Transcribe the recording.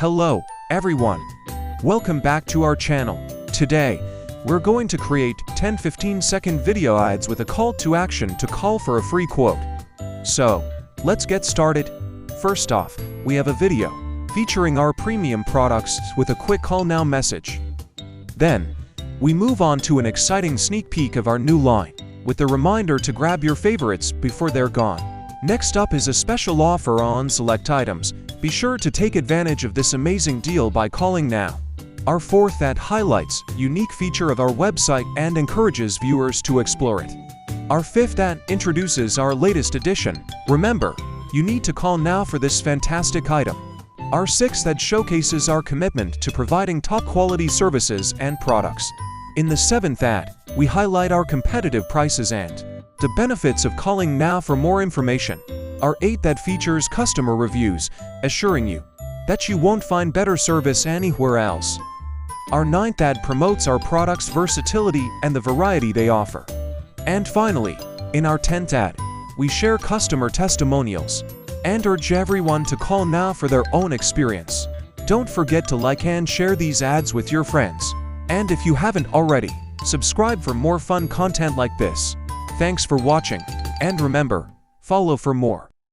Hello, everyone. Welcome back to our channel. Today, we're going to create 10 15-second video ads with a call to action to call for a free quote. So, let's get started. First off, we have a video featuring our premium products with a quick call now message. Then, we move on to an exciting sneak peek of our new line, with a reminder to grab your favorites before they're gone. Next up is a special offer on select items. Be sure to take advantage of this amazing deal by calling now. Our fourth ad highlights a unique feature of our website and encourages viewers to explore it. Our fifth ad introduces our latest addition. Remember, you need to call now for this fantastic item. Our sixth ad showcases our commitment to providing top-quality services and products. In the seventh ad, we highlight our competitive prices and the benefits of calling now for more information. Our eighth ad features customer reviews, assuring you that you won't find better service anywhere else. Our ninth ad promotes our products' versatility and the variety they offer. And finally, in our 10th ad, we share customer testimonials and urge everyone to call now for their own experience. Don't forget to like and share these ads with your friends. And if you haven't already, subscribe for more fun content like this. Thanks for watching, and remember, follow for more.